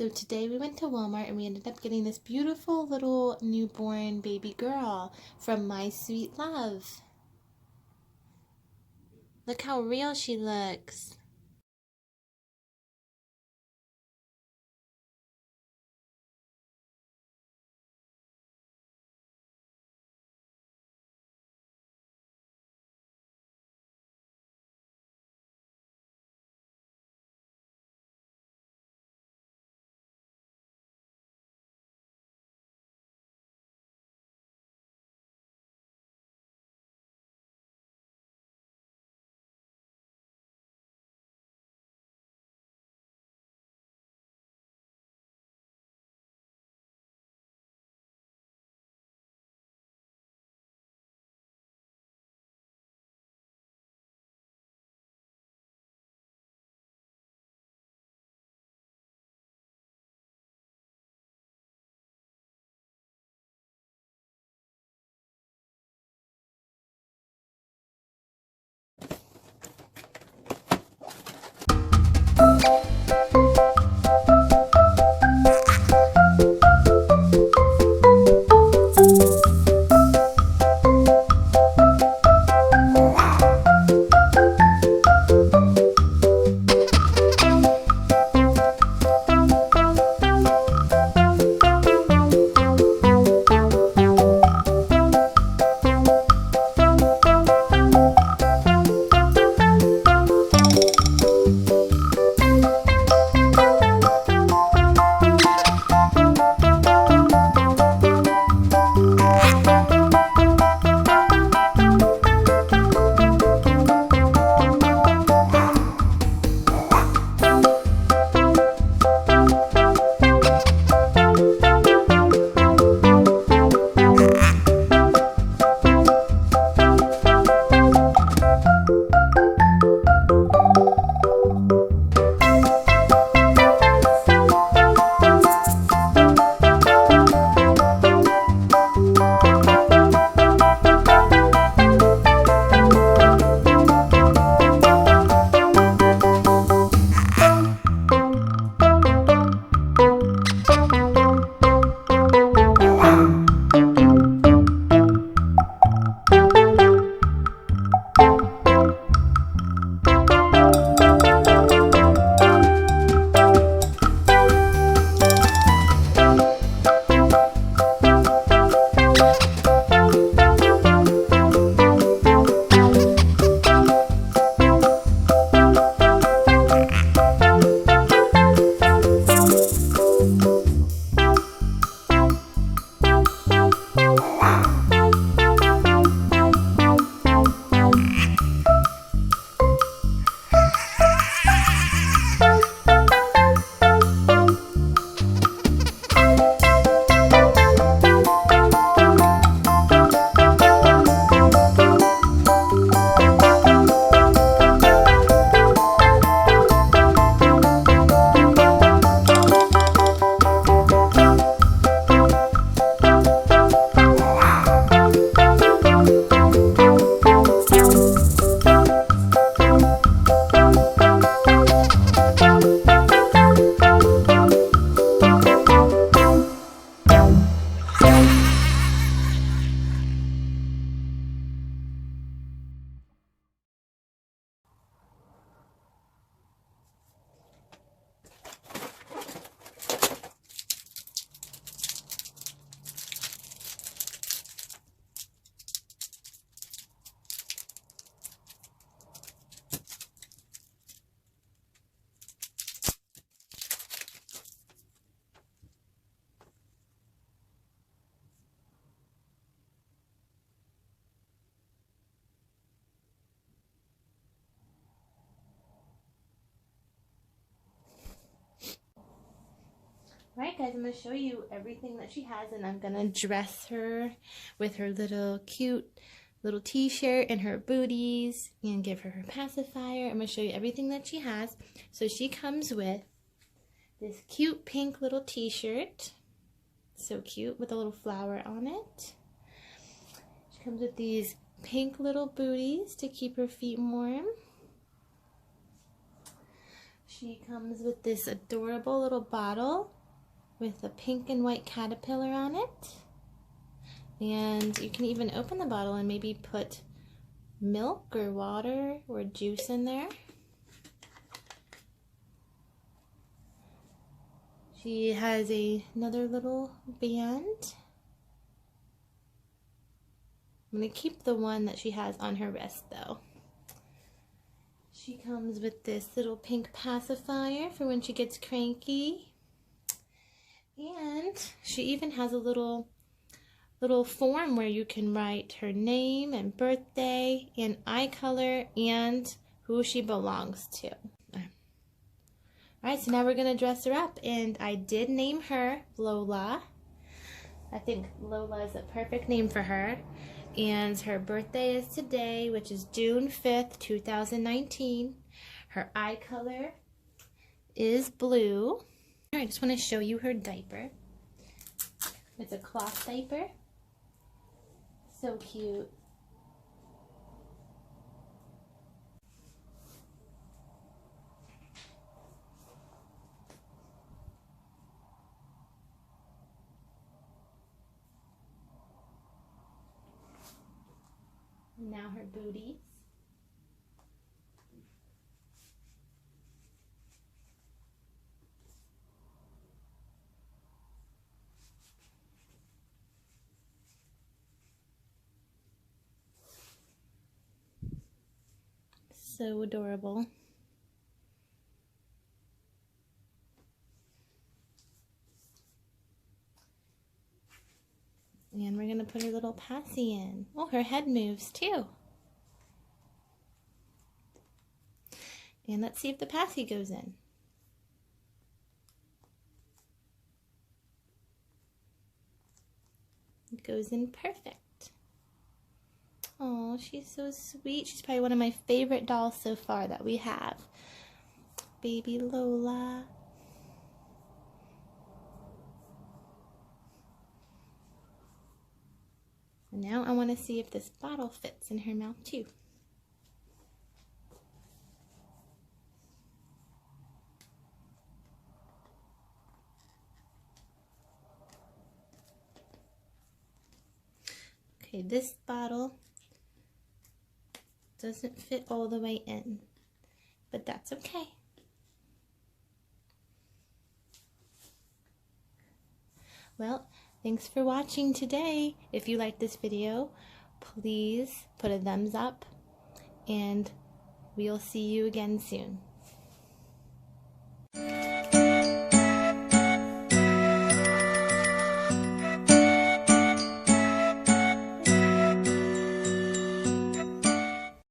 So today we went to Walmart and we ended up getting this beautiful little newborn baby girl from My Sweetbabylove. Look how real she looks. Alright guys, I'm going to show you everything that she has, and I'm going to dress her with her little cute little t-shirt and her booties and give her her pacifier. I'm going to show you everything that she has. So she comes with this cute pink little t-shirt. So cute, with a little flower on it. She comes with these pink little booties to keep her feet warm. She comes with this adorable little bottle with a pink and white caterpillar on it. And you can even open the bottle and maybe put milk or water or juice in there. She has another little band. I'm going to keep the one that she has on her wrist though. She comes with this little pink pacifier for when she gets cranky. And she even has a little form where you can write her name and birthday and eye color and who she belongs to. Alright, so now we're going to dress her up, and I did name her Lola. I think Lola is a perfect name for her. And her birthday is today, which is June 5th, 2019. Her eye color is blue. I just want to show you her diaper. It's a cloth diaper. So cute. Now her booties. So adorable. And we're going to put her little passy in. Oh, her head moves too. And let's see if the passy goes in. It goes in perfect. Oh, she's so sweet. She's probably one of my favorite dolls so far that we have. Baby Lola. And now I want to see if this bottle fits in her mouth too. Okay, this bottle doesn't fit all the way in, but that's okay. Well, thanks for watching today. If you like this video, please put a thumbs up, and we'll see you again soon.